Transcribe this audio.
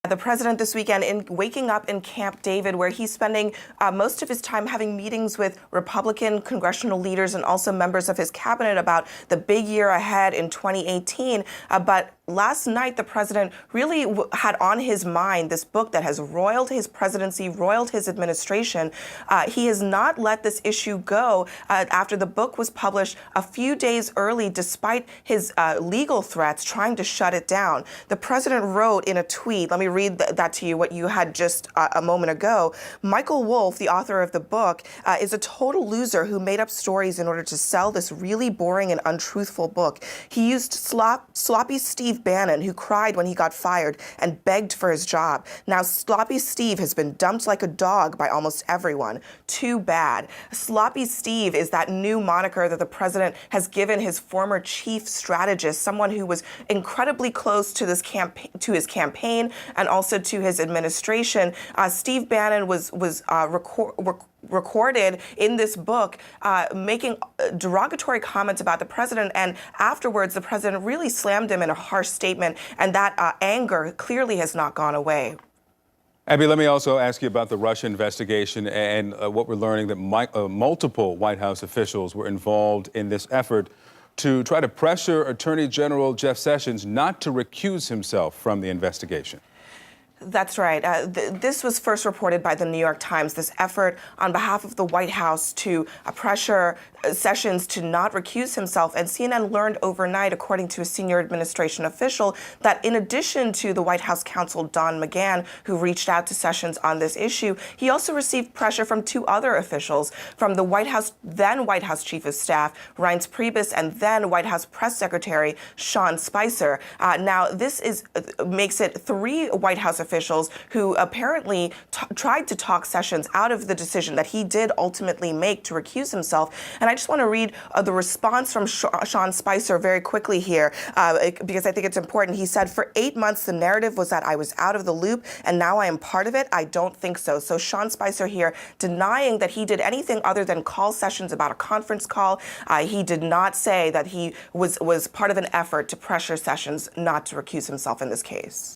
The president this weekend in waking up in Camp David, where he's spending most of his time having meetings with Republican congressional leaders and also members of his cabinet about the big year ahead in 2018. But last night, the president really had on his mind this book that has roiled his presidency, roiled his administration. He has not let this issue go after the book was published a few days early, despite his legal threats trying to shut it down. The president wrote in a tweet, let me read that to you, what you had just a moment ago. Michael Wolff, the author of the book, is a total loser who made up stories in order to sell this really boring and untruthful book. He used sloppy Steve Bannon, who cried when he got fired and begged for his job. Now, Sloppy Steve has been dumped like a dog by almost everyone. Too bad. Sloppy Steve is that new moniker that the president has given his former chief strategist, someone who was incredibly close to his campaign and also to his administration. Steve Bannon was recorded in this book making derogatory comments about the president, and afterwards the president really slammed him in a harsh statement, and that anger clearly has not gone away. Abby, let me also ask you about the Russia investigation and what we're learning that multiple White House officials were involved in this effort to try to pressure Attorney General Jeff Sessions not to recuse himself from the investigation. That's right. This was first reported by the New York Times, this effort on behalf of the White House to pressure Sessions to not recuse himself. And CNN learned overnight, according to a senior administration official, that in addition to the White House counsel Don McGahn, who reached out to Sessions on this issue, he also received pressure from two other officials, from the then White House Chief of Staff, Reince Priebus, and then White House Press Secretary Sean Spicer. Now, this makes it three White House officials who apparently tried to talk Sessions out of the decision that he did ultimately make to recuse himself. And I just want to read the response from Sean Spicer very quickly here, because I think it's important. He said, "For 8 months, the narrative was that I was out of the loop, and now I am part of it. I don't think so." So Sean Spicer here denying that he did anything other than call Sessions about a conference call. He did not say that he was part of an effort to pressure Sessions not to recuse himself in this case.